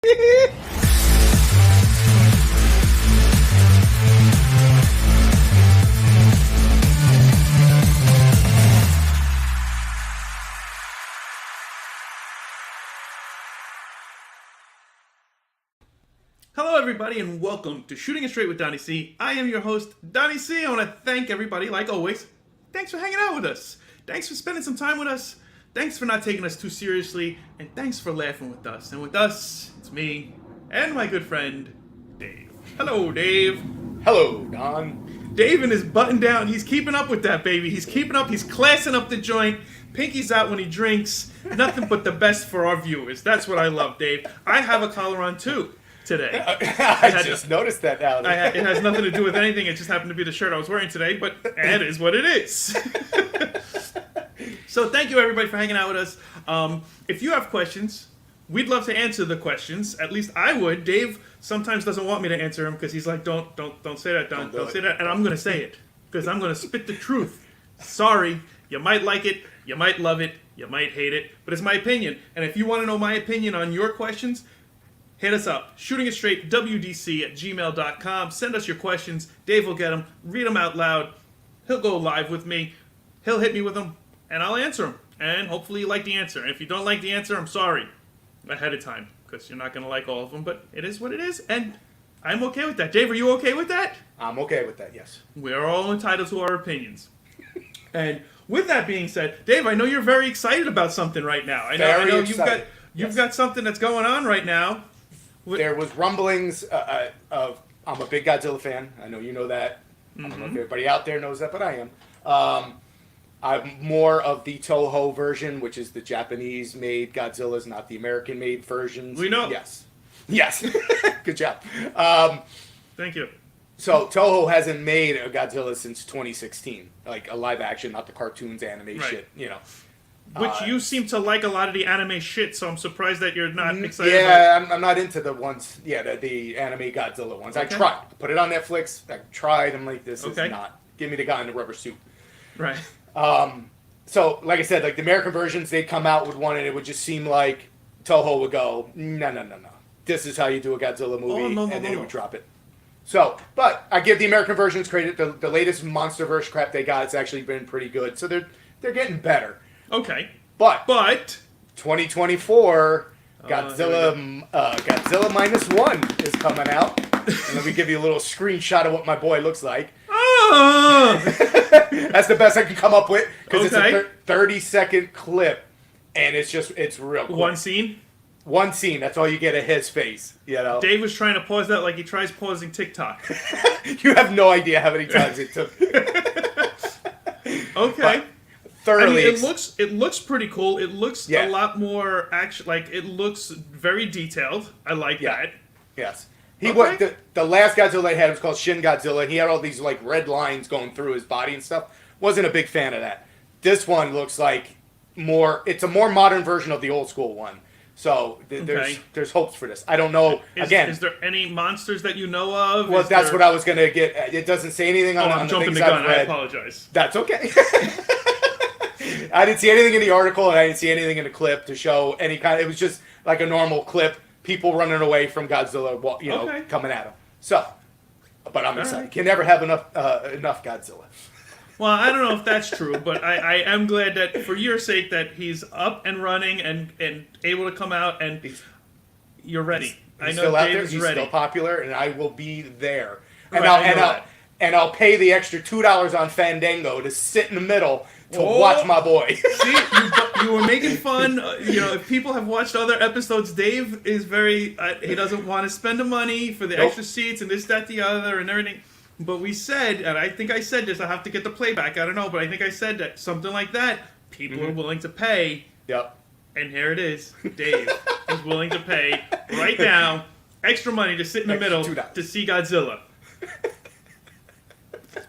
Hello everybody and welcome to Shooting It Straight with Donnie C. I am your host, Donnie C. I want to thank everybody, like always. Thanks for hanging out with us. Thanks for spending some time with us. Thanks for not taking us too seriously. And thanks for laughing with us. And with us, it's me and my good friend, Dave. Hello, Dave. Hello, Don. Dave in his button down. He's keeping up with that, baby. He's keeping up. He's classing up the joint. Pinky's out when he drinks. Nothing but the best for our viewers. That's what I love, Dave. I have a collar on, too. Today. I just noticed that now. It has nothing to do with anything. It just happened to be the shirt I was wearing today, but it is what it is. So thank you, everybody, for hanging out with us. If you have questions, we'd love to answer the questions. At least I would. Dave sometimes doesn't want me to answer them because he's like, don't say that, don't say that. And I'm going to say it because I'm going to spit the truth. Sorry. You might like it. You might love it. You might hate it. But it's my opinion. And if you want to know my opinion on your questions, hit us up, shootingitstraightwdc@gmail.com. Send us your questions. Dave will get them, read them out loud. He'll go live with me. He'll hit me with them, and I'll answer them. And hopefully you like the answer. And if you don't like the answer, I'm sorry ahead of time, because you're not going to like all of them. But it is what it is, and I'm okay with that. Dave, are you okay with that? I'm okay with that, yes. We're all entitled to our opinions. And with that being said, Dave, I know you're very excited about something right now. I know you've got something that's going on right now. There was rumblings of, I'm a big Godzilla fan. I know you know that. I don't know if everybody out there knows that, but I am. I'm more of the Toho version, which is the Japanese-made Godzillas, not the American-made versions. We know. Yes. Good job. Thank you. So Toho hasn't made a Godzilla since 2016, like a live action, not the cartoons, anime shit, you know. Which you seem to like a lot of the anime shit, so I'm surprised that you're not excited about. Yeah, I'm not into the ones, the anime Godzilla ones. Okay. I tried. Put it on Netflix. I tried. I'm like, this is not. Give me the guy in the rubber suit. Right. So, like I said, like the American versions, they'd come out with one and it would just seem like Toho would go, no. This is how you do a Godzilla movie, and then it would drop it. So, but I give the American versions credit. The latest MonsterVerse crap they got, it's actually been pretty good. So they're getting better. Okay. But 2024, Godzilla -1 is coming out. And let me give you a little screenshot of what my boy looks like. Oh! That's the best I can come up with because it's a 30-second clip, and it's real quick. One scene. One scene. That's all you get of his face. You know. Dave was trying to pause that like he tries pausing TikTok. You have no idea how many times it took. Okay. But thoroughly. I mean, it looks pretty cool. It looks a lot more action. Like it looks very detailed. I like that. Yes. The last Godzilla I had was called Shin Godzilla, and he had all these like red lines going through his body and stuff. Wasn't a big fan of that. This one looks like it's a more modern version of the old school one. So there's hopes for this. I don't know. Is there any monsters that you know of? Well, that's what I was going to get. It doesn't say anything on I'm the jumping things the gun. I've read. I apologize. That's okay. I didn't see anything in the article, and I didn't see anything in the clip to show any kind. It was just like a normal clip. People running away from Godzilla, coming at him. So, but I'm excited. Right. Can never have enough Godzilla. Well, I don't know if that's true, but I am glad that for your sake that he's up and running and able to come out and you're ready. He's I know Dave's He's ready. Still popular, and I will be there. And I'll pay the extra $2 on Fandango to sit in the middle to watch my boy. See, you were making fun. If people have watched other episodes, Dave is very. He doesn't want to spend the money for the extra seats and this, that, the other, and everything. But we said, and I think I said this. I have to get the playback. I don't know, but I think I said that something like that. People are willing to pay. Yep. And here it is. Dave is willing to pay right now extra money to sit in the middle to see Godzilla.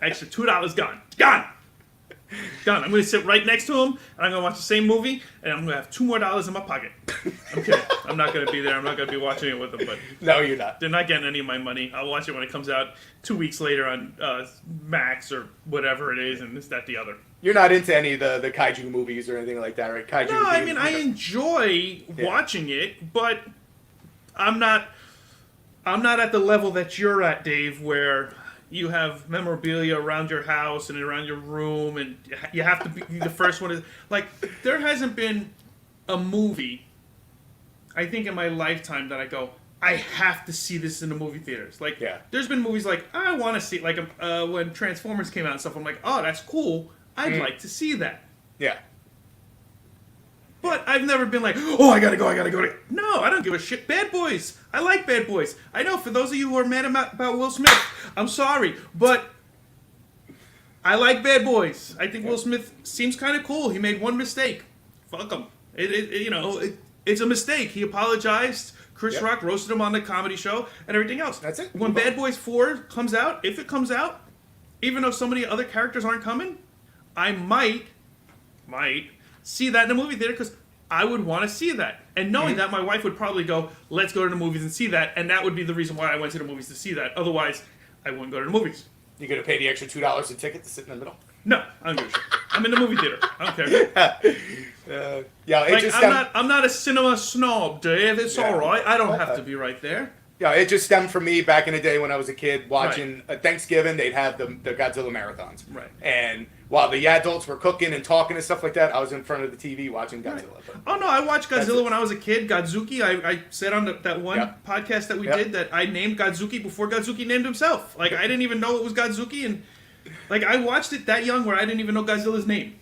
Extra $2 gone. Gone. Done. I'm going to sit right next to him, and I'm going to watch the same movie, and I'm going to have $2 more in my pocket. I'm kidding. I'm not going to be there. I'm not going to be watching it with them. But no, you're not. They're not getting any of my money. I'll watch it when it comes out 2 weeks later on Max or whatever it is, and this, that, the other. You're not into any of the kaiju movies or anything like that, right? No, I mean, I enjoy watching it, but I'm not at the level that you're at, Dave, where you have memorabilia around your house and around your room, and you have to be the first one. Like, there hasn't been a movie, I think, in my lifetime that I go, I have to see this in the movie theaters. Like, there's been movies like, I want to see, like, when Transformers came out and stuff, I'm like, oh, that's cool. I'd like to see that. Yeah. But I've never been like, oh, I gotta go. No, I don't give a shit. Bad Boys. I like Bad Boys. I know, for those of you who are mad about Will Smith, I'm sorry, but I like Bad Boys. I think Will Smith seems kind of cool. He made one mistake. Fuck him. It's a mistake. He apologized. Chris Rock roasted him on the comedy show and everything else. That's it. When Bad Boys 4 comes out, if it comes out, even though so many other characters aren't coming, I might see that in the movie theater because I would want to see that. And knowing that, my wife would probably go, let's go to the movies and see that. And that would be the reason why I went to the movies to see that. Otherwise, I wouldn't go to the movies. You going to pay the extra $2 a ticket to sit in the middle? No, I don't give a shit. I'm in the movie theater. I don't care. I'm not a cinema snob, Dave. It's all right. I don't have to be right there. Yeah, it just stemmed from me back in the day when I was a kid watching Thanksgiving. They'd have the Godzilla marathons. Right. And while the adults were cooking and talking and stuff like that, I was in front of the TV watching Godzilla. Right. Oh, no, I watched Godzilla when I was a kid. Godzuki, I said on that one podcast that we did that I named Godzuki before Godzuki named himself. Like, I didn't even know it was Godzuki. And, like, I watched it that young where I didn't even know Godzilla's name.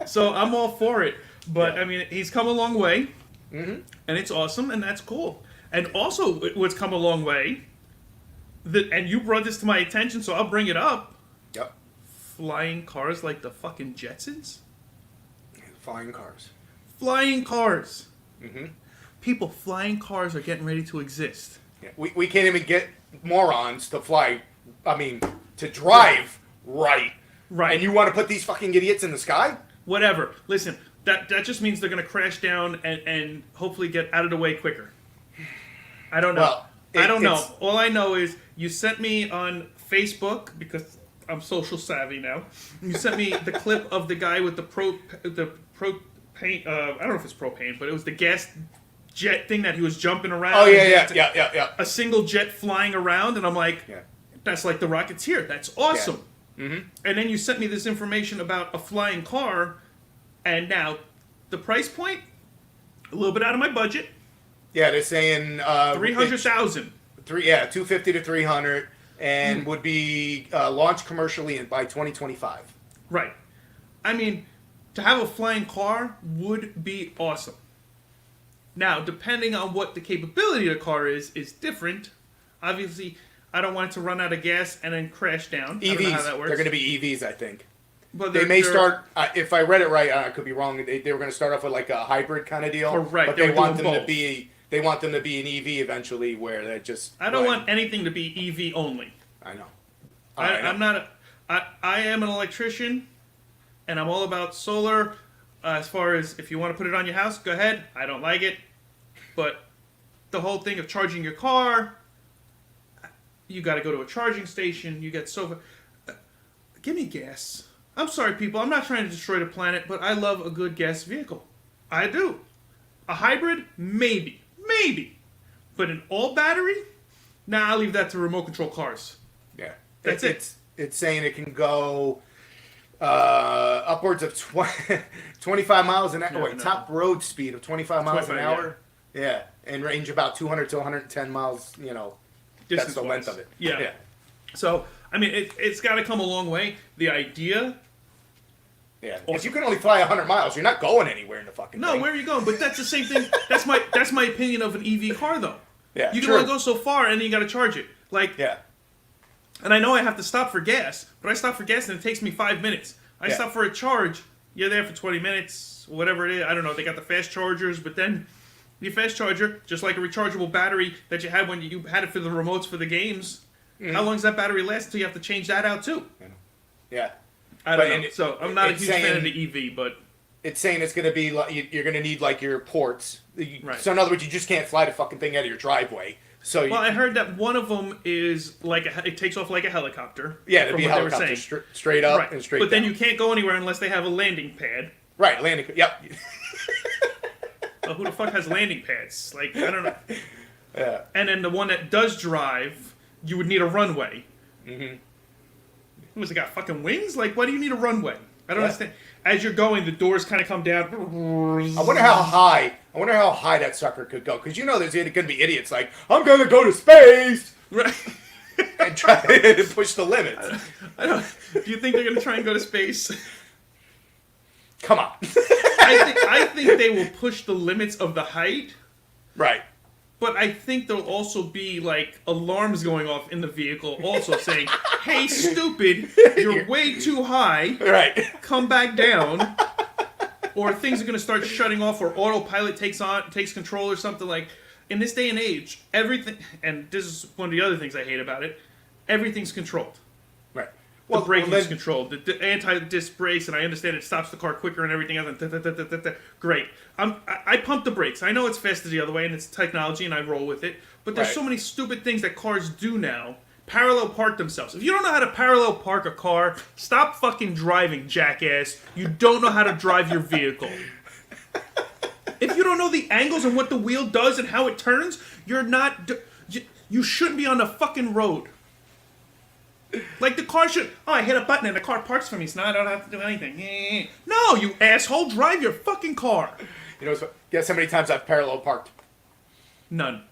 So I'm all for it. But, I mean, he's come a long way. Mm-hmm. And it's awesome, and that's cool. And also, what's come a long way, and you brought this to my attention, so I'll bring it up. Yep. Flying cars like the fucking Jetsons? Flying cars. Flying cars. Mm-hmm. People, flying cars are getting ready to exist. Yeah. We can't even get morons to fly, to drive right. Right. And you want to put these fucking idiots in the sky? Whatever. Listen, that just means they're going to crash down and hopefully get out of the way quicker. I don't know. Well, I don't know. All I know is you sent me on Facebook, because I'm social savvy now. You sent me the clip of the guy with the propane. I don't know if it's propane, but it was the gas jet thing that he was jumping around. Oh yeah. A single jet flying around, and I'm like, that's like the Rocketeer. That's awesome. Yeah. Mm-hmm. And then you sent me this information about a flying car, and now the price point, a little bit out of my budget. Yeah, they're saying $300,000. $250 to $300, and would be launched commercially by 2025. Right. I mean, to have a flying car would be awesome. Now, depending on what the capability of the car is different. Obviously, I don't want it to run out of gas and then crash down. EVs. I don't know how that works. They're going to be EVs, I think. But they may start, if I read it right, I could be wrong, they were going to start off with like a hybrid kind of deal. Right. But they want them to be... They want them to be an EV eventually, where they're just... I don't want anything to be EV only. I know. I'm not... I am an electrician, and I'm all about solar. As far as if you want to put it on your house, go ahead. I don't like it. But the whole thing of charging your car, you got to go to a charging station. You get so... give me gas. I'm sorry, people. I'm not trying to destroy the planet, but I love a good gas vehicle. I do. A hybrid? Maybe. But an all battery? Nah, I'll leave that to remote control cars. Yeah. That's it. It's saying it can go upwards of 25 miles an hour. Top road speed of 25 miles an hour. Yeah. And range about 200 to 110 miles, that's the length of it. Yeah. So, I mean, it's got to come a long way. The idea... Yeah. Awesome. If you can only fly 100 miles, you're not going anywhere in the fucking thing. Where are you going? But that's the same thing. That's my opinion of an EV car, though. Yeah, you can only go so far, and then you got to charge it. Yeah. And I know I have to stop for gas, but I stop for gas and it takes me 5 minutes. I stop for a charge. You're there for 20 minutes, whatever it is. I don't know. They got the fast chargers, but then your fast charger, just like a rechargeable battery that you had when you had it for the remotes for the games. Mm-hmm. How long does that battery last until you have to change that out too? Yeah. I don't know. So I'm not a huge fan of the EV, but it's saying it's going to be like you're going to need like your ports. Right. So in other words, you just can't fly the fucking thing out of your driveway. So I heard that one of them is like it takes off like a helicopter. Yeah, it'd be a helicopter straight up and straight. But down. then you can't go anywhere unless they have a landing pad. Right, landing. Yep. Who the fuck has landing pads? Like, I don't know. Yeah. And then the one that does drive, you would need a runway. Was it got fucking wings? Like, why do you need a runway? I don't understand. As you're going, the doors kind of come down. I wonder how high that sucker could go. Because there's going to be idiots like, I'm going to go to space. Right. And try to push the limits. Do you think they're going to try and go to space? Come on. I think they will push the limits of the height. Right. But I think there'll also be, like, alarms going off in the vehicle also saying, hey, stupid, you're way too high. Right. Come back down. Or things are going to start shutting off, or autopilot takes control or something. Like, in this day and age, everything, and this is one of the other things I hate about it, everything's controlled. Right. The braking is controlled. The anti-disc brakes, and I understand it stops the car quicker and everything else. Great. I pump the brakes. I know it's faster the other way, and it's technology, and I roll with it. But there's so many stupid things that cars do now. Parallel park themselves. If you don't know how to parallel park a car, stop fucking driving, jackass. You don't know how to drive your vehicle. If you don't know the angles and what the wheel does and how it turns, you shouldn't be on the fucking road. Like the car should. Oh, I hit a button and the car parks for me, so now I don't have to do anything. No, you asshole! Drive your fucking car. Guess how many times I've parallel parked? None.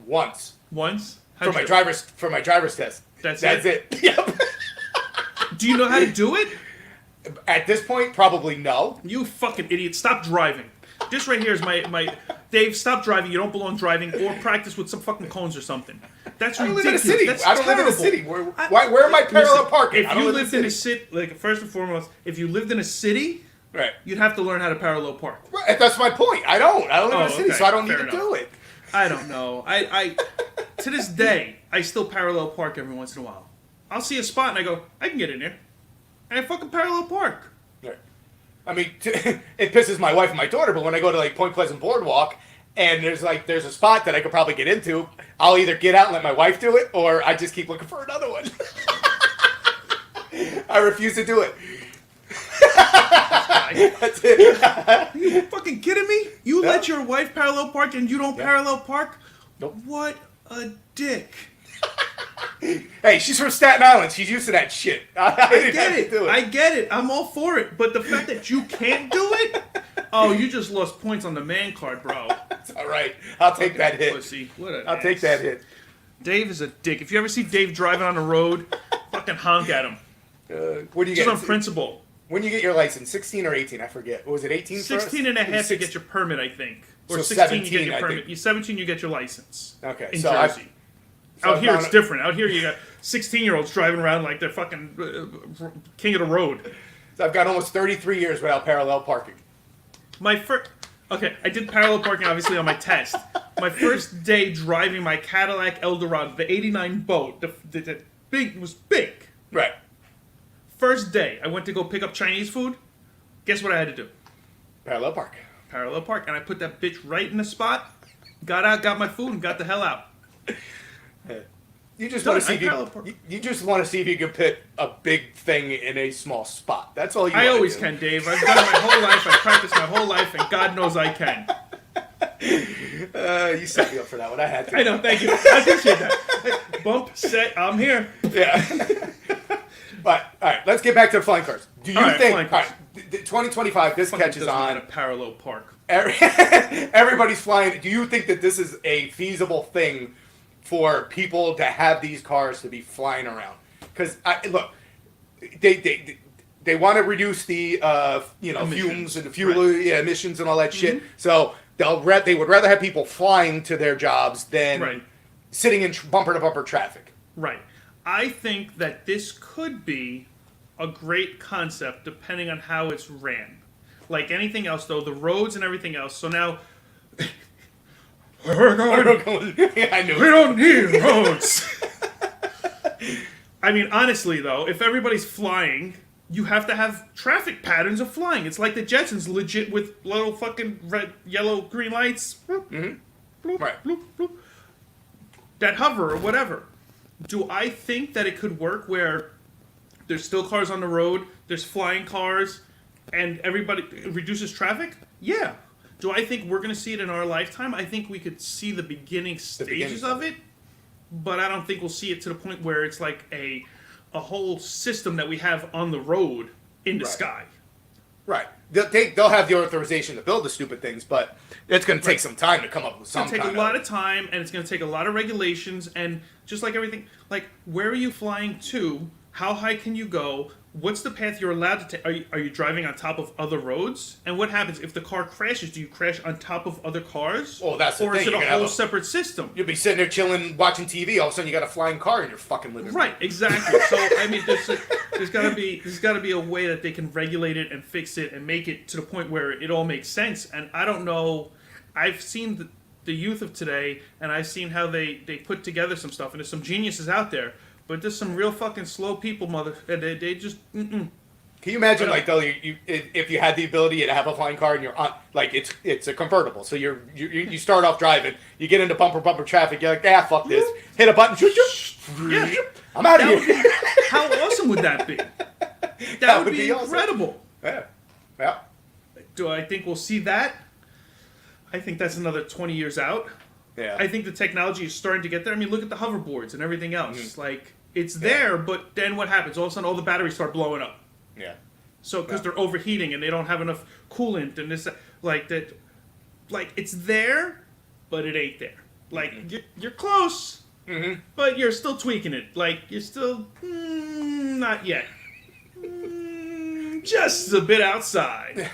Once. Once? For my driver's test. That's it. Yep. Do you know how to do it? At this point, probably no. You fucking idiot! Stop driving. This right here is my Dave. Stop driving. You don't belong driving, or practice with some fucking cones or something. That's ridiculous. I don't live in a city. Where am I parallel parking? If you lived in a city, like first and foremost, if you lived in a city, right, you'd have to learn how to parallel park. Right, that's my point. I don't live in a city, so I don't need to do it. I don't know. I to this day, I still parallel park every once in a while. I'll see a spot and I go, I can get in there, and I fucking parallel park. Right. I mean, it pisses my wife and my daughter, but when I go to like Point Pleasant Boardwalk and there's a spot that I could probably get into, I'll either get out and let my wife do it, or I just keep looking for another one. I refuse to do it. That's it. Are you fucking kidding me? You let your wife parallel park and you don't parallel park? Nope. What a dick. Hey, she's from Staten Island. She's used to that shit. I get it. I'm all for it. But the fact that you can't do it? Oh, you just lost points on the man card, bro. It's all right. I'll take that hit. Pussy. I'll take that hit. Dave is a dick. If you ever see Dave driving on the road, fucking honk at him. What do you get? Just on principle. When you get your license, 16 or 18? I forget. What was it, 18 16 and a half to get your permit, I think. Or so 16 you get your permit. You're 17 you get your license. Okay. In Jersey. Out here it's different. Out here you got 16-year-olds driving around like they're fucking king of the road. So I've got almost 33 years without parallel parking. Okay, I did parallel parking obviously on my test. My first day driving my Cadillac Eldorado, the '89 boat, the big, it was big. Right. First day, I went to go pick up Chinese food. Guess what I had to do? Parallel park. Parallel park, and I put that bitch right in the spot. Got out, got my food, and got the hell out. You just want to see you just want to see if you can put a big thing in a small spot. That's all you. I always can, Dave. I've done it my whole life. I've practiced my whole life, and God knows I can. You set me up for that one. I had to. I know. Thank you. I appreciate that. Bump, set. I'm here. Yeah. But all right, let's get back to the flying cars. Do you think? All right, 2025. This catches on. A parallel park. Everybody's flying. Do you think that this is a feasible thing for people to have these cars to be flying around? Because look, they want to reduce the fumes and the fuel emissions and all that shit. So they would rather have people flying to their jobs than sitting in bumper to bumper traffic. Right. I think that this could be a great concept depending on how it's ran. Like anything else, though, the roads and everything else. So now, we're going. I knew we don't need roads. I mean, honestly, though, if everybody's flying, you have to have traffic patterns of flying. It's like the Jetsons, legit with little fucking red, yellow, green lights. Mm-hmm. Bloop, right. Bloop, bloop. That hover or whatever. Do I think that it could work where there's still cars on the road, there's flying cars, and everybody reduces traffic? Yeah. Do I think we're going to see it in our lifetime? I think we could see the beginning stages of it, but I don't think we'll see it to the point where it's like a whole system that we have on the road in the sky. Right. They'll have the authorization to build the stupid things, but it's going to take some time to come up with something. It's going to take a lot of time, and it's going to take a lot of regulations, and just like everything, like, where are you flying to? How high can you go? What's the path you're allowed to take? Are you driving on top of other roads? And what happens if the car crashes? Do you crash on top of other cars? Well, that's the thing. Or is it a whole separate system? You'll be sitting there chilling, watching TV. All of a sudden, you got a flying car in your fucking living room. Right, exactly. So I mean, there's got to be a way that they can regulate it and fix it and make it to the point where it all makes sense. And I don't know. I've seen the youth of today, and I've seen how they put together some stuff, and there's some geniuses out there. But there's some real fucking slow people, they just. Mm-mm. Can you imagine, like, though, if you had the ability to have a flying car and you're on, like, it's a convertible, so you start off driving, you get into bumper traffic, you're like, fuck this, hit a button, yeah, I'm out of here. How awesome would that be? That would be incredible. Awesome. Yeah. Do I think we'll see that? I think that's another 20 years out. Yeah. I think the technology is starting to get there. I mean, look at the hoverboards and everything else. Mm-hmm. Like, it's there, but then what happens? All of a sudden, all the batteries start blowing up. Yeah. So, because they're overheating and they don't have enough coolant and this, like, that, like, it's there, but it ain't there. Like, you're close, but you're still tweaking it. Like, you're still, not yet. Just a bit outside.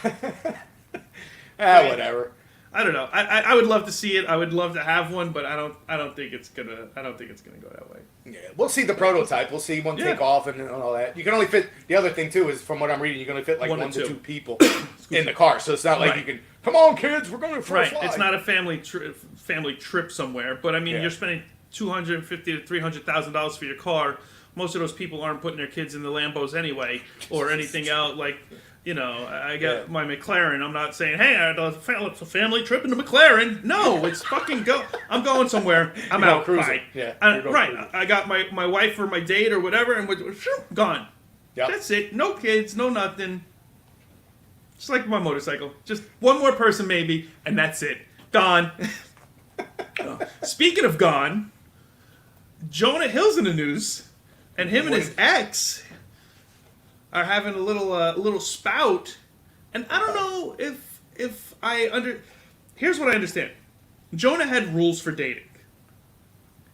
Whatever. I don't know. I would love to see it. I would love to have one, but I don't think it's gonna go that way. Yeah, we'll see the prototype. We'll see one take off and all that. You can only fit. The other thing too is, from what I'm reading, you can only fit like one to two people in the car. So it's not like you can. Come on, kids, we're going for a fly. It's not a family trip somewhere. But I mean, you're spending $250,000 to $300,000 for your car. Most of those people aren't putting their kids in the Lambos anyway, or anything else like. You know, I got my McLaren. I'm not saying, hey, it's a family trip into McLaren. No, it's fucking go. I'm going somewhere. I'm out. Cruising. Yeah. Cruising. I got my wife for my date or whatever, and we're gone. Yep. That's it. No kids, no nothing. Just like my motorcycle. Just one more person maybe, and that's it. Gone. Speaking of gone, Jonah Hill's in the news, and him and his ex are having a little spout, and I don't know if Here's what I understand. Jonah had rules for dating.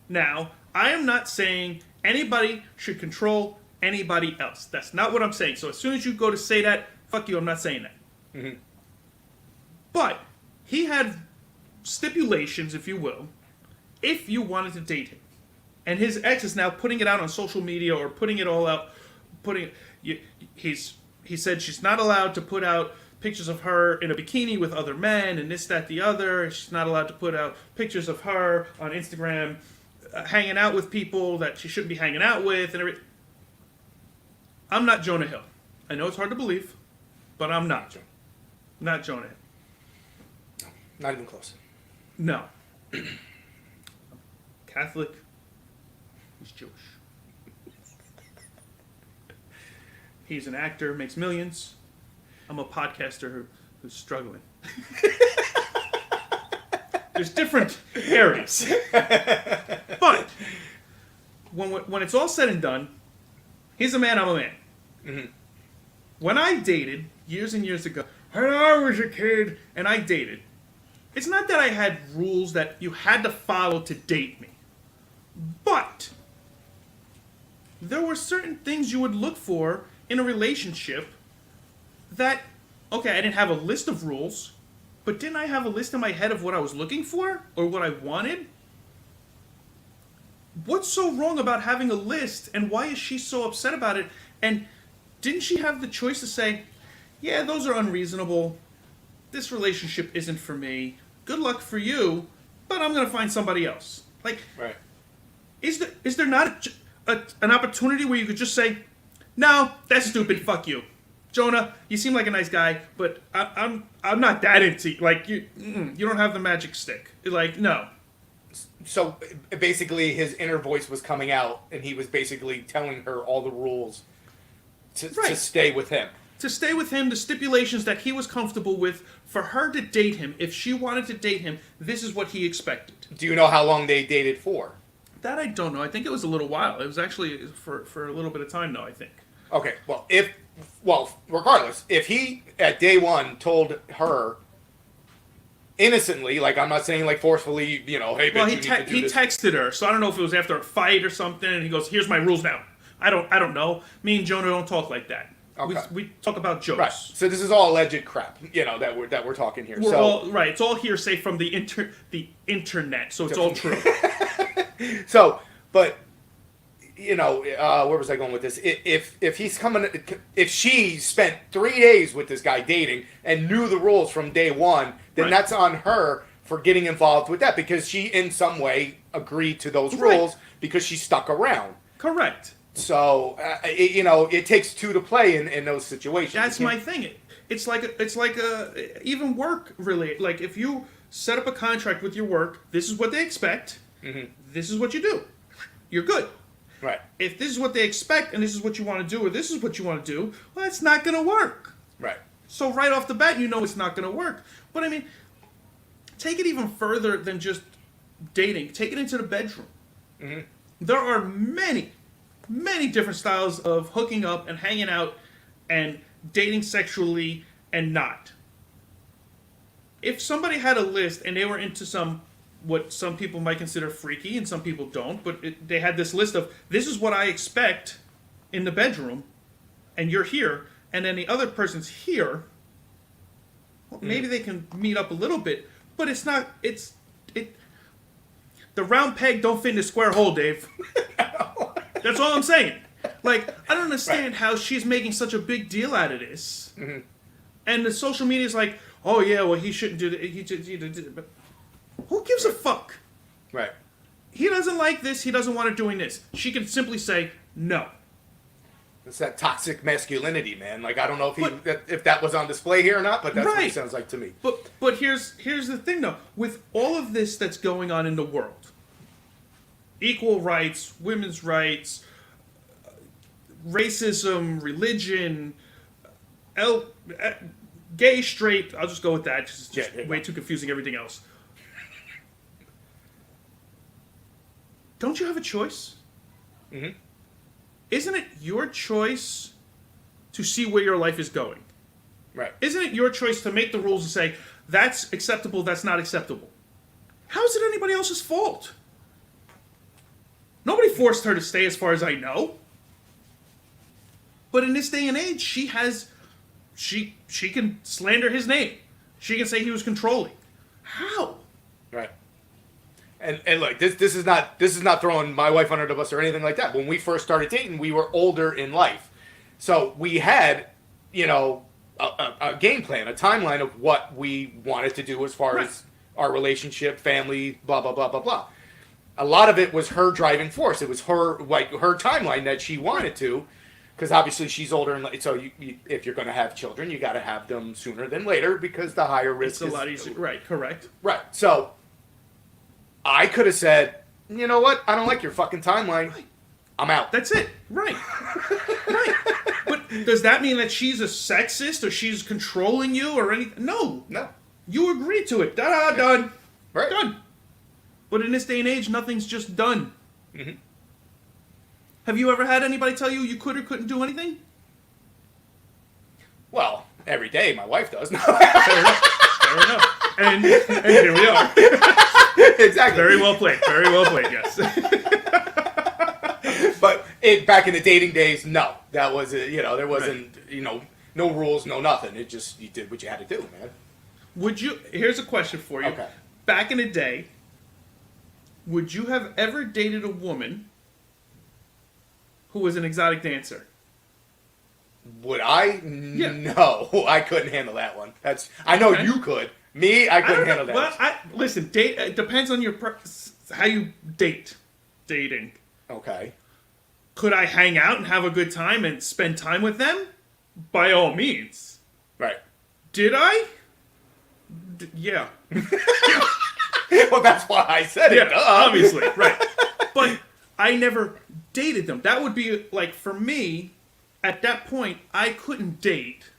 Now, I am not saying anybody should control anybody else. That's not what I'm saying. So as soon as you go to say that, fuck you, I'm not saying that. Mm-hmm. But he had stipulations, if you will, if you wanted to date him. And his ex is now putting it out on social media or putting it all out, he said she's not allowed to put out pictures of her in a bikini with other men and this, that, the other. She's not allowed to put out pictures of her on Instagram hanging out with people that she shouldn't be hanging out with and everything. I'm not Jonah Hill. I know it's hard to believe, but I'm not. Not Jonah Hill. No, not even close. No. Catholic. He's Jewish. He's an actor, makes millions. I'm a podcaster who's struggling. There's different areas. But when it's all said and done, he's a man, I'm a man. Mm-hmm. When I dated, years and years ago, when I was a kid and I dated, it's not that I had rules that you had to follow to date me. But there were certain things you would look for in a relationship that, okay, I didn't have a list of rules, but didn't I have a list in my head of what I was looking for or what I wanted? What's so wrong about having a list, and why is she so upset about it? And didn't she have the choice to say, yeah, those are unreasonable, this relationship isn't for me, good luck for you, but I'm going to find somebody else? Like, right. Is there not an opportunity where you could just say, no, that's stupid, fuck you. Jonah, you seem like a nice guy, but I'm not that into you. Like, you don't have the magic stick. Like, no. So, basically, his inner voice was coming out, and he was basically telling her all the rules to stay with him. to stay with him, the stipulations that he was comfortable with, for her to date him, if she wanted to date him, this is what he expected. Do you know how long they dated for? That I don't know. I think it was a little while. It was actually for a little bit of time, though, I think. Okay, well, regardless, if he, at day one, told her innocently, like, I'm not saying, like, forcefully, hey, bitch, well, you need to do he this. texted her, so I don't know if it was after a fight or something, and he goes, here's my rules now. I don't know. Me and Jonah don't talk like that. Okay. We talk about jokes. Right. So this is all alleged crap, that we're talking here. Right. It's all hearsay from the internet, so it's all true. So, but where was I going with this? If she spent 3 days with this guy dating and knew the rules from day one, then that's on her for getting involved with that, because she in some way agreed to those rules because she stuck around. Correct. So it takes two to play in those situations. That's my thing. It's like even work really. Like if you set up a contract with your work, this is what they expect. Mm-hmm. This is what you do. You're good. Right. If this is what they expect and this is what you want to do, or this is what you want to do, well, it's not going to work. Right. So right off the bat, you know it's not going to work. But I mean, take it even further than just dating. Take it into the bedroom. Mm-hmm. There are many different styles of hooking up and hanging out and dating sexually and not. If somebody had a list and they were into what some people might consider freaky and some people don't, but they had this list of, this is what I expect in the bedroom, and you're here, and then the other person's here, well, maybe they can meet up a little bit, but it's not, the round peg don't fit in the square hole, Dave. That's all I'm saying. Like, I don't understand how she's making such a big deal out of this. Mm-hmm. And the social media is like, oh yeah, well he shouldn't do that. But who gives a fuck? Right. He doesn't like this. He doesn't want her doing this. She can simply say no. It's that toxic masculinity, man. Like, I don't know if that was on display here or not, but that's what it sounds like to me. But here's the thing, though. With all of this that's going on in the world, equal rights, women's rights, racism, religion, gay, straight, I'll just go with that. It's just way too confusing everything else. Don't you have a choice? Mm-hmm. Isn't it your choice to see where your life is going? Right. Isn't it your choice to make the rules and say, that's acceptable, that's not acceptable? How is it anybody else's fault? Nobody forced her to stay, as far as I know. But in this day and age, she can slander his name. She can say he was controlling. How? Right. And look, this is not throwing my wife under the bus or anything like that. When we first started dating, we were older in life, so we had a game plan, a timeline of what we wanted to do as far as our relationship, family, blah blah blah blah blah. A lot of it was her driving force. It was her timeline that she wanted to, because obviously she's older, and so if you're going to have children, you got to have them sooner than later, because the higher risk is a lot easier. Right, correct. Right. So I could have said, you know what? I don't like your fucking timeline. Right. I'm out. That's it. Right. Right. But does that mean that she's a sexist or she's controlling you or anything? No. You agreed to it. Done. Right. Done. But in this day and age, nothing's just done. Mm-hmm. Have you ever had anybody tell you could or couldn't do anything? Well, every day my wife does. Fair enough. Fair enough. And here we are. Exactly. Very well played. Very well played, yes. But back in the dating days, no. That was, there wasn't, no rules, no nothing. It just, you did what you had to do, man. Here's a question for you. Okay. Back in the day, would you have ever dated a woman who was an exotic dancer? Would I? Yeah. No, I couldn't handle that one. I know you could. Me, I couldn't handle that. Well, listen, it depends on how you dating. Okay. Could I hang out and have a good time and spend time with them? By all means. Right. Did I? Yeah. Well, that's why I said it. Obviously, right. But I never dated them. That would be, like, for me, at that point, I couldn't date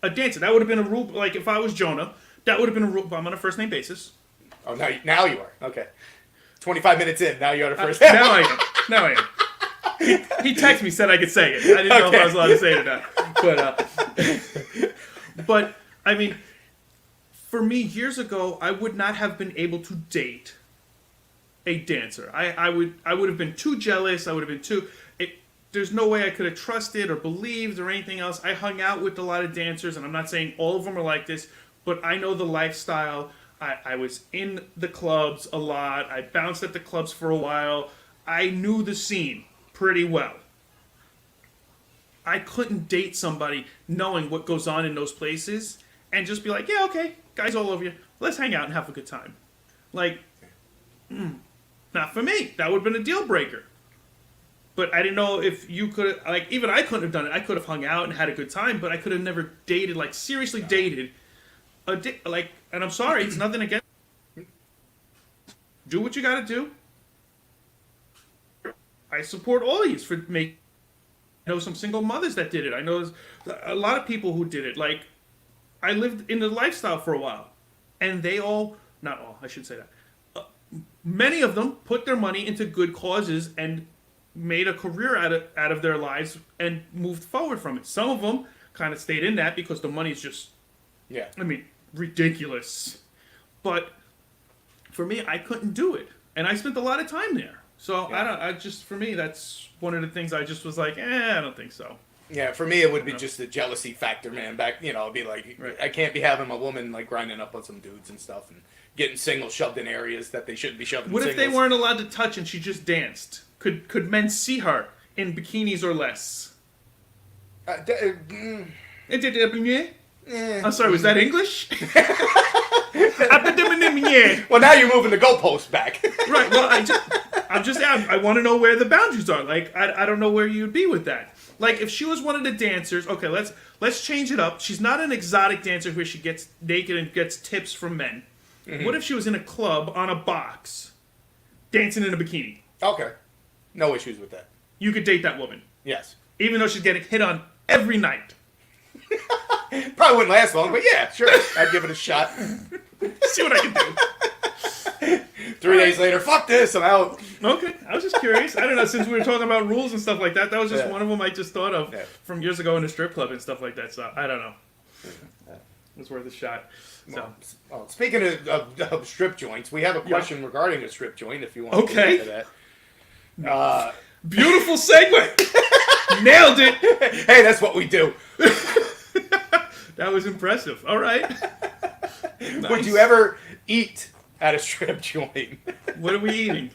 a dancer. That would have been a rule. Like, if I was Jonah, that would have been a rule. But I'm on a first name basis. Oh, now you are. Okay. 25 minutes in, now you're on a first name. Now I am. He texted me, said I could say it. I didn't know if I was allowed to say it or not. But I mean, for me, years ago, I would not have been able to date a dancer. I would have been too jealous. I would have been too... There's no way I could have trusted or believed or anything else. I hung out with a lot of dancers, and I'm not saying all of them are like this, but I know the lifestyle. I was in the clubs a lot. I bounced at the clubs for a while. I knew the scene pretty well. I couldn't date somebody knowing what goes on in those places and just be like, yeah, okay, guys all over you. Let's hang out and have a good time. Like, not for me. That would have been a deal breaker. But I didn't know if you could, like, even I couldn't have done it. I could have hung out and had a good time, but I could have never dated, like, seriously dated. And I'm sorry, it's nothing against. Do what you gotta do. I support all of you for making. I know some single mothers that did it. I know a lot of people who did it. Like, I lived in the lifestyle for a while. And they all, not all, I should say that. Many of them put their money into good causes and made a career out of their lives and moved forward from it. Some of them kind of stayed in that because the money's just, ridiculous. But for me, I couldn't do it. And I spent a lot of time there. So for me, that's one of the things I just was like, I don't think so. Yeah, for me, it would be just the jealousy factor, man. It'd be like, right. I can't be having a woman like grinding up on some dudes and stuff and getting singles shoved in areas that they shouldn't be shoved in. What if they weren't allowed to touch and she just danced? Could men see her in bikinis or less? I'm sorry, was that English? Well, now you're moving the goalpost back. Right. Well, I want to know where the boundaries are. Like, I don't know where you'd be with that. Like, if she was one of the dancers, okay, let's change it up. She's not an exotic dancer where she gets naked and gets tips from men. Mm-hmm. What if she was in a club on a box, dancing in a bikini? Okay. No issues with that. You could date that woman. Yes. Even though she's getting hit on every night. Probably wouldn't last long, but yeah, sure. I'd give it a shot. See what I can do. 3 days later, fuck this, I'm out. Okay, I was just curious. I don't know, since we were talking about rules and stuff like that, that was just one of them I just thought of from years ago in a strip club and stuff like that, so I don't know. It's worth a shot. So. Well, speaking of strip joints, we have a question regarding a strip joint, if you want to get into that. Beautiful segue! Nailed it! Hey, that's what we do. That was impressive. All right. Nice. Would you ever eat at a strip joint? What are we eating?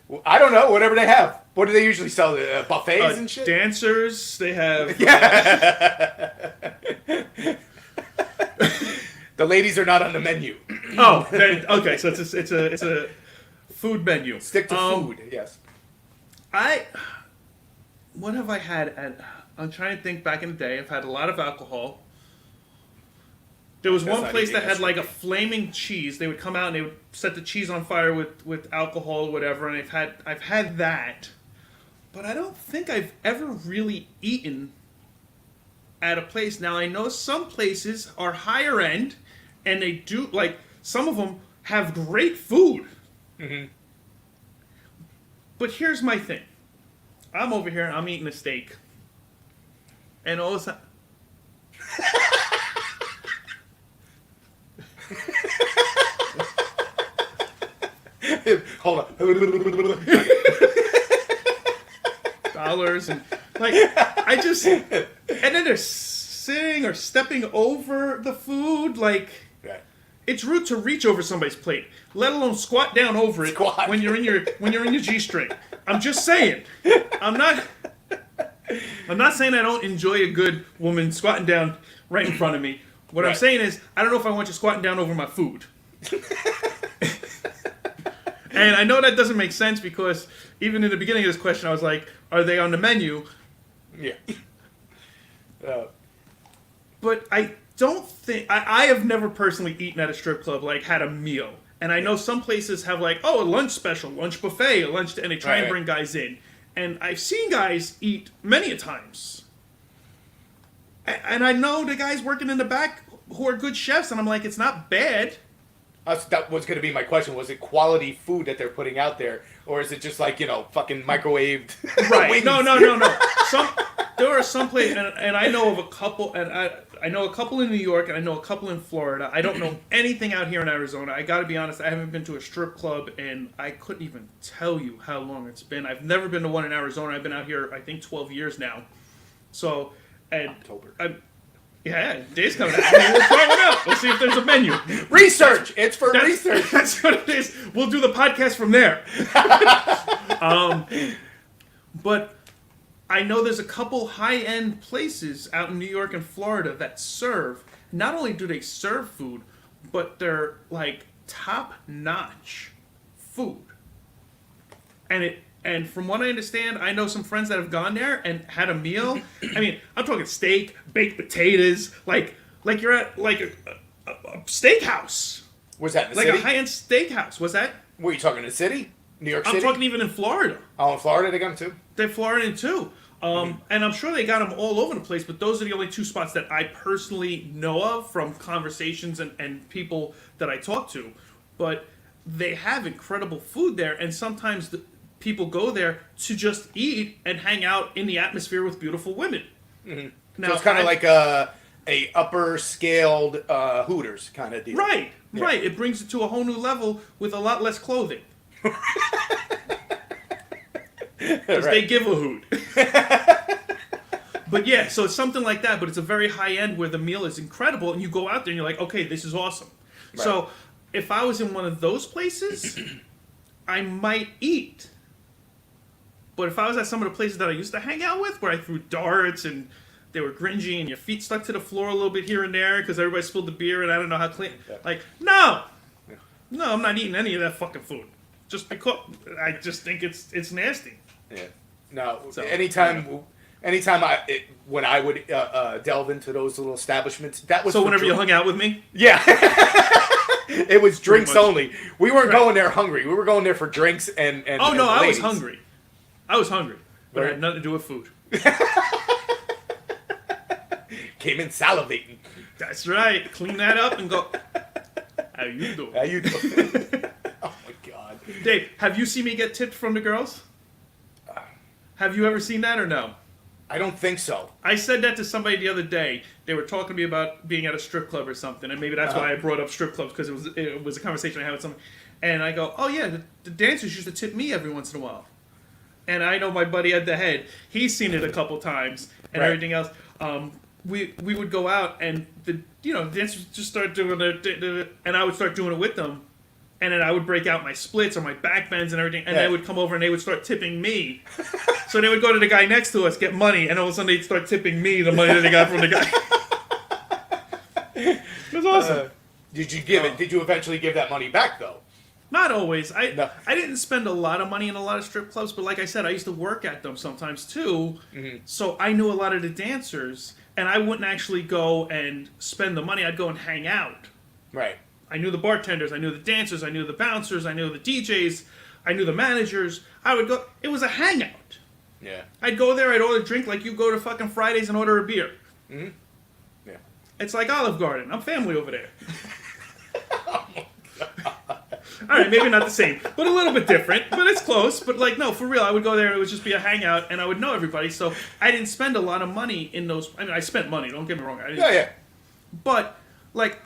Well, I don't know. Whatever they have. What do they usually sell? Buffets and shit? Dancers. They have... The ladies are not on the menu. Oh, okay. So it's a food menu. Stick to food, yes. What have I had I'm trying to think back in the day. I've had a lot of alcohol. There was one place that had like a flaming cheese. They would come out and they would set the cheese on fire with alcohol or whatever, and I've had that. But I don't think I've ever really eaten at a place. Now, I know some places are higher end, and they do, like, some of them have great food. Mm-hmm. But here's my thing. I'm over here, I'm eating a steak. And all of a sudden... Hold on. Dollars and like I just and then they're sitting or stepping over the food like it's rude to reach over somebody's plate, let alone squat down over it when you're in your G-string. I'm just saying. I'm not saying I don't enjoy a good woman squatting down right in front of me. What I'm saying is I don't know if I want you squatting down over my food. And I know that doesn't make sense because even in the beginning of this question, I was like, are they on the menu? Yeah. But I don't think... I have never personally eaten at a strip club, like had a meal. And I know some places have like, a lunch special, lunch buffet, and they try and bring guys in. And I've seen guys eat many a times And I know the guys working in the back who are good chefs, and I'm like, it's not bad. That was going to be my question. Was it quality food that they're putting out there? Or is it just like, fucking microwaved Right. wings? No. There are some places, and I know of a couple, and I know a couple in New York, and I know a couple in Florida. I don't know anything out here in Arizona. I got to be honest, I haven't been to a strip club, and I couldn't even tell you how long it's been. I've never been to one in Arizona. I've been out here, I think, 12 years now. So, and October. Yeah, Dave's coming out. We'll try one out. We'll see if there's a menu. Research! It's for research. That's what it is. We'll do the podcast from there. But I know there's a couple high-end places out in New York and Florida that serve. Not only do they serve food, but they're like top-notch food. And from what I understand, I know some friends that have gone there and had a meal. I mean, I'm talking steak, baked potatoes, like you're at like a steakhouse. Was that in the like city? a high-end steakhouse? Was that? Were you talking in the city? New York City? I'm talking even in Florida. Oh, in Florida they got them too? They're Floridan too. And I'm sure they got them all over the place, but those are the only two spots that I personally know of from conversations and people that I talk to. But they have incredible food there, and sometimes people go there to just eat and hang out in the atmosphere with beautiful women. Mm-hmm. Now, so it's kind of like a upper scaled Hooters kind of deal. Right, yeah. Right. It brings it to a whole new level with a lot less clothing. Because they give a hoot. But yeah, so it's something like that, but it's a very high end where the meal is incredible, and you go out there and you're like, okay, this is awesome. Right. So if I was in one of those places, I might eat. But if I was at some of the places that I used to hang out with, where I threw darts and they were cringy and your feet stuck to the floor a little bit here and there because everybody spilled the beer and I don't know how clean. Yeah. Like, no, I'm not eating any of that fucking food. Just because I just think it's nasty. Yeah. No. So, anytime when I would delve into those little establishments, that was so whenever you hung out with me. Yeah. It was drinks only. We weren't going there hungry. We were going there for drinks and oh no, I was hungry. But it had nothing to do with food. Came in salivating. That's right. Clean that up and go. How you doing? How you doing? Oh my God. Dave, have you seen me get tipped from the girls? Have you ever seen that or no? I don't think so. I said that to somebody the other day. They were talking to me about being at a strip club or something, and maybe that's why I brought up strip clubs, because it was a conversation I had with someone. And I go, oh yeah, the dancers used to tip me every once in a while. And I know my buddy at the head, he's seen it a couple times and everything else. We would go out and the dancers just start doing it, and I would start doing it with them. And then I would break out my splits or my back bends and everything, and they would come over and they would start tipping me. So they would go to the guy next to us, get money, and all of a sudden they'd start tipping me the money that they got from the guy. It was awesome. Did you give it? Did you eventually give that money back though? Not always. I didn't spend a lot of money in a lot of strip clubs, but like I said, I used to work at them sometimes too. Mm-hmm. So I knew a lot of the dancers, and I wouldn't actually go and spend the money. I'd go and hang out. Right. I knew the bartenders, I knew the dancers, I knew the bouncers, I knew the DJs, I knew the managers. I would go. It was a hangout. Yeah. I'd go there, I'd order a drink like you go to fucking Fridays and order a beer. Mm-hmm. Yeah. It's like Olive Garden. I'm family over there. Oh my God. All right, maybe not the same, but a little bit different. But it's close. But like, no, for real, I would go there. It would just be a hangout, and I would know everybody. So I didn't spend a lot of money in those. I mean, I spent money. Don't get me wrong. Yeah. But like,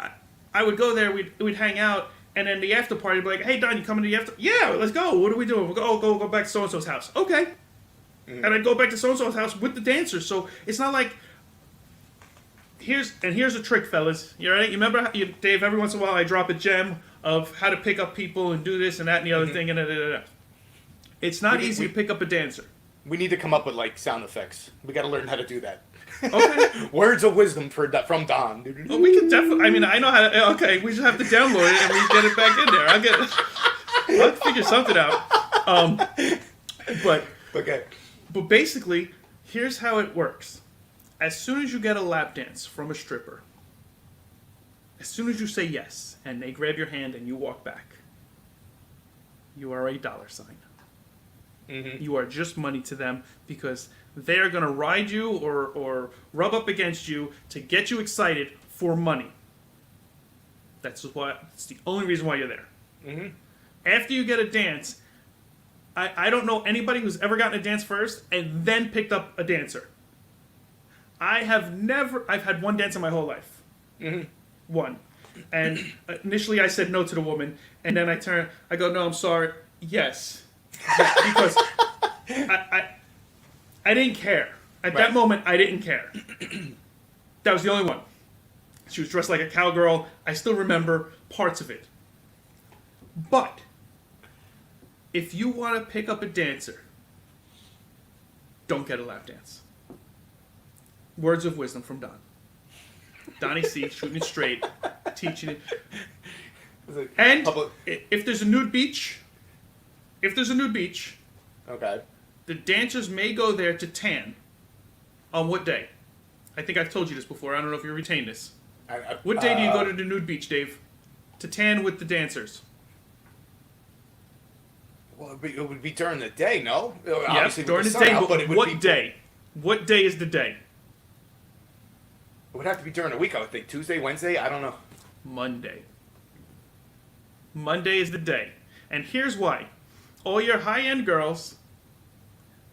I would go there. We'd hang out, and then the after party would be like, "Hey, Don, you coming to the after? Yeah, let's go. What are we doing? We'll go back to so and so's house. Okay." Mm-hmm. And I'd go back to so and so's house with the dancers. So it's not like. Here's a trick, fellas. You all right? You remember, Dave? Every once in a while, I drop a gem of how to pick up people and do this and that and the other thing and da. It's not easy to pick up a dancer. We need to come up with like sound effects. We got to learn how to do that. Okay. Words of wisdom from Don. Oh, we can definitely. I mean, I know how to. Okay, we just have to download it and we get it back in there. I'll figure something out. But okay. But basically, here's how it works. As soon as you get a lap dance from a stripper, as soon as you say yes, and they grab your hand and you walk back, you are a $. Mm-hmm. You are just money to them because they are going to ride you or rub up against you to get you excited for money. That's the only reason why you're there. Mm-hmm. After you get a dance, I don't know anybody who's ever gotten a dance first and then picked up a dancer. I've had one dance in my whole life. Mm-hmm. One. And initially I said no to the woman, and then I go, no, I'm sorry. Yes. Because I didn't care. At that moment, I didn't care. That was the only one. She was dressed like a cowgirl. I still remember parts of it. But if you want to pick up a dancer, don't get a lap dance. Words of wisdom from Don. Donnie C, shooting it straight, teaching it. And if there's a nude beach, okay, the dancers may go there to tan. On what day? I think I've told you this before. I don't know if you retain this. What day do you go to the nude beach, Dave? To tan with the dancers. Well, it would be during the day, no? Yes, during the day, but what day? What day is the day? It would have to be during the week, I would think. Tuesday, Wednesday, I don't know. Monday. Monday is the day. And here's why. All your high-end girls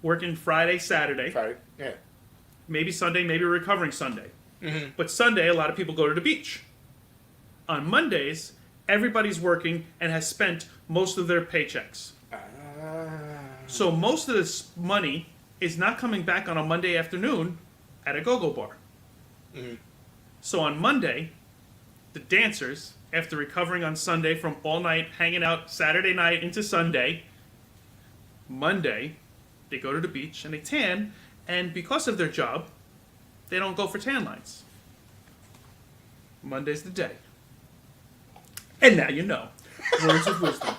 working Friday, Saturday. Friday, yeah. Maybe Sunday, maybe recovering Sunday. Mm-hmm. But Sunday, a lot of people go to the beach. On Mondays, everybody's working and has spent most of their paychecks. So most of this money is not coming back on a Monday afternoon at a go-go bar. Mm-hmm. So on Monday, the dancers, after recovering on Sunday from all night, hanging out Saturday night into Sunday, Monday, they go to the beach and they tan, and because of their job, they don't go for tan lines. Monday's the day. And now you know. Words of wisdom.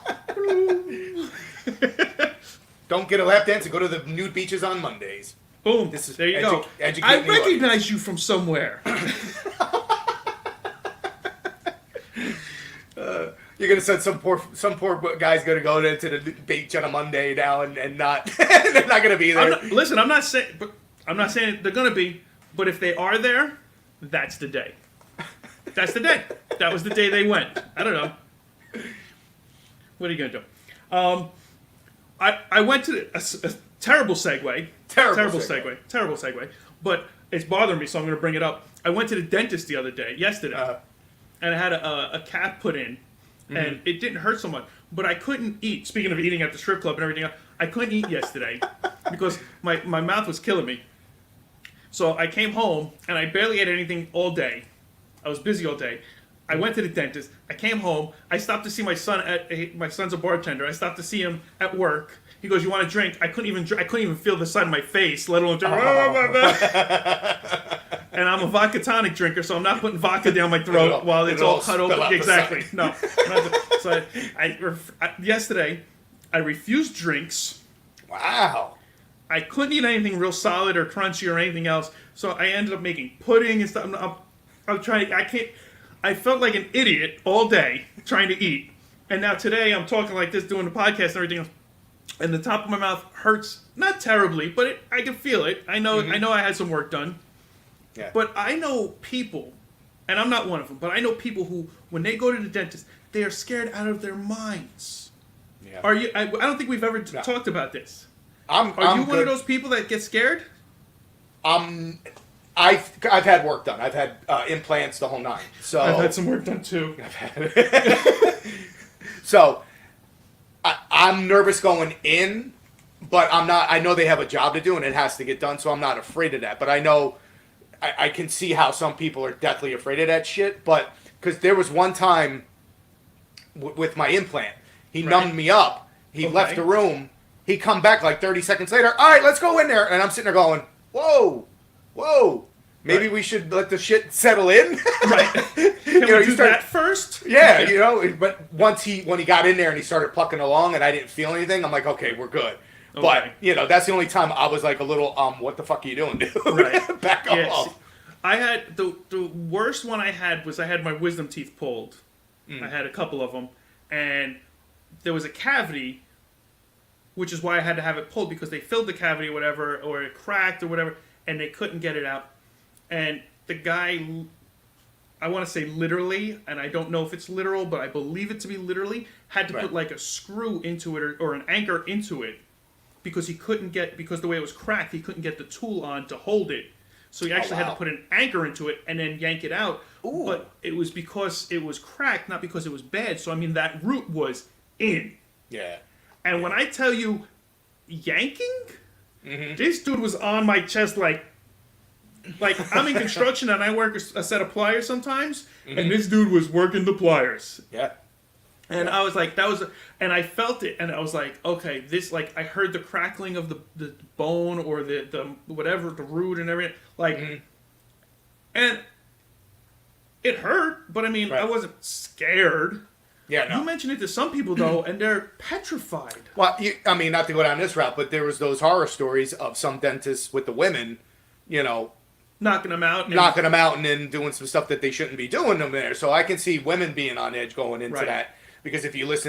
Don't get a lap dance and go to the nude beaches on Mondays. Boom. There you go. I recognize you from somewhere. You're gonna send some poor guy's gonna go to the beach on a Monday now and not they're not gonna be there. I'm not saying they're gonna be, but if they are there, that's the day. That's the day. That was the day they went. I don't know. What are you gonna do? I went to a terrible segue. Terrible segue. But it's bothering me, so I'm going to bring it up. I went to the dentist yesterday, and I had a cap put in, and it didn't hurt so much. But I couldn't eat. Speaking of eating at the strip club and everything else, I couldn't eat yesterday because my mouth was killing me. So I came home, and I barely ate anything all day. I was busy all day. I went to the dentist. I came home. I stopped to see my son. My son's a bartender. I stopped to see him at work. He goes, "You want a drink?" I couldn't even feel the side of my face, let alone drink. And I'm a vodka tonic drinker, so I'm not putting vodka down my throat while it's all cut open. Exactly. No. So yesterday, I refused drinks. Wow. I couldn't eat anything real solid or crunchy or anything else, so I ended up making pudding and stuff. I'm trying. I felt like an idiot all day trying to eat. And now today I'm talking like this, doing the podcast and everything else, and the top of my mouth hurts, not terribly, but I can feel it. I know I had some work done. Yeah. But I know people, and I'm not one of them, but I know people who, when they go to the dentist, they are scared out of their minds. Yeah. Are you? I don't think we've ever talked about this. Are you one of those people that get scared? I've had work done. I've had implants, the whole nine. So I've had some work done too. So I'm nervous going in, but I'm not. I know they have a job to do and it has to get done, so I'm not afraid of that. But I know I can see how some people are deathly afraid of that shit. But because there was one time with my implant, he numbed me up. He left the room. He come back like 30 seconds later. All right, let's go in there. And I'm sitting there going, whoa. Maybe we should let the shit settle in. Right. Can we do that first? Yeah, but when he got in there and he started plucking along and I didn't feel anything, I'm like, okay, we're good. Okay. But, that's the only time I was like a little, what the fuck are you doing, dude? Right. Back off. See, I had, the worst one I had was I had my wisdom teeth pulled. I had a couple of them. And there was a cavity which is why I had to have it pulled, because they filled the cavity or whatever, or it cracked or whatever, and they couldn't get it out. And the guy, I want to say literally, and I don't know if it's literal, but I believe it to be literally, had to put like a screw into it or an anchor into it, because because the way it was cracked, he couldn't get the tool on to hold it. So he actually had to put an anchor into it and then yank it out. Ooh. But it was because it was cracked, not because it was bad. So, I mean, that root was in. Yeah. And when I tell you yanking, this dude was on my chest like I'm in construction and I work a set of pliers sometimes, and this dude was working the pliers. Yeah. And I was like, and I felt it, and I was like, okay, this, like, I heard the crackling of the bone or the whatever, the root and everything, like, and it hurt, but I mean, I wasn't scared. Yeah, no. You mentioned it to some people, though, and they're petrified. Well, I mean, not to go down this route, but there was those horror stories of some dentists with the women, knocking them out. And then doing some stuff that they shouldn't be doing them there. So I can see women being on edge going into that. Because if you let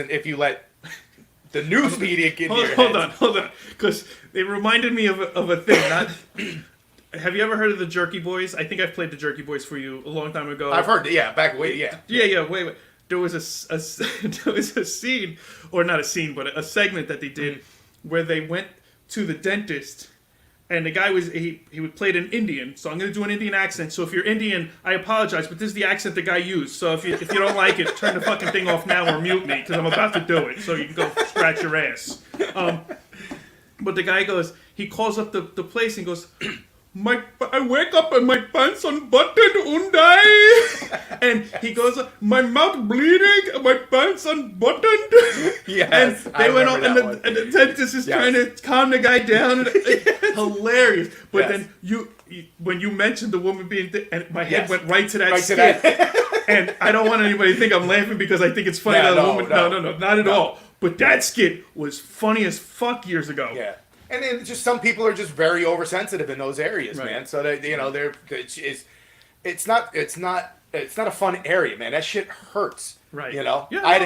the news media get in your head. Hold on. Because it reminded me of a thing. Have you ever heard of the Jerky Boys? I think I've played the Jerky Boys for you a long time ago. I've heard it, Wait. There was a scene, or not a scene, but a segment that they did where they went to the dentist. And the guy he played an Indian, so I'm going to do an Indian accent. So if you're Indian, I apologize, but this is the accent the guy used. So if you don't like it, turn the fucking thing off now or mute me, because I'm about to do it. So you can go scratch your ass. But the guy he calls up the place and goes, I wake up and my pants unbuttoned, Undai. And he goes, my mouth bleeding, and my pants unbuttoned. Yes, and they went up, and the dentist is trying to calm the guy down. Hilarious. But then when you mentioned the woman being, and my head went right to that skit. And I don't want anybody to think I'm laughing because I think it's funny that a woman. No, not at all. But that skit was funny as fuck years ago. Yeah. And then just some people are just very oversensitive in those areas, man. So they, it's not a fun area, man. That shit hurts. Right. Yeah. I had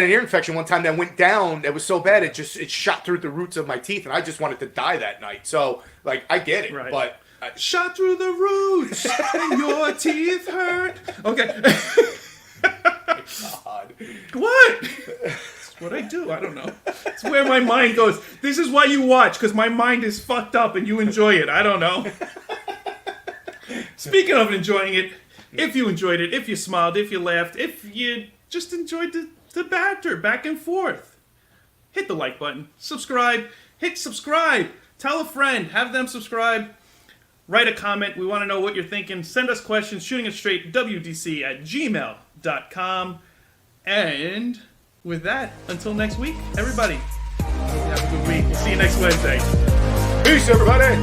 an ear infection one time that went down. It was so bad it shot through the roots of my teeth, and I just wanted to die that night. So like I get it, but shot through the roots and your teeth hurt. Okay. God. What? What I do, I don't know. It's where my mind goes. This is why you watch, because my mind is fucked up and you enjoy it. I don't know. Speaking of enjoying it, if you enjoyed it, if you smiled, if you laughed, if you just enjoyed the banter back and forth, hit the like button, subscribe, hit subscribe, tell a friend, have them subscribe, write a comment. We want to know what you're thinking. Send us questions, shooting it straight, wdc@gmail.com. And with that, until next week, everybody, have a good week. We'll see you next Wednesday. Peace, everybody.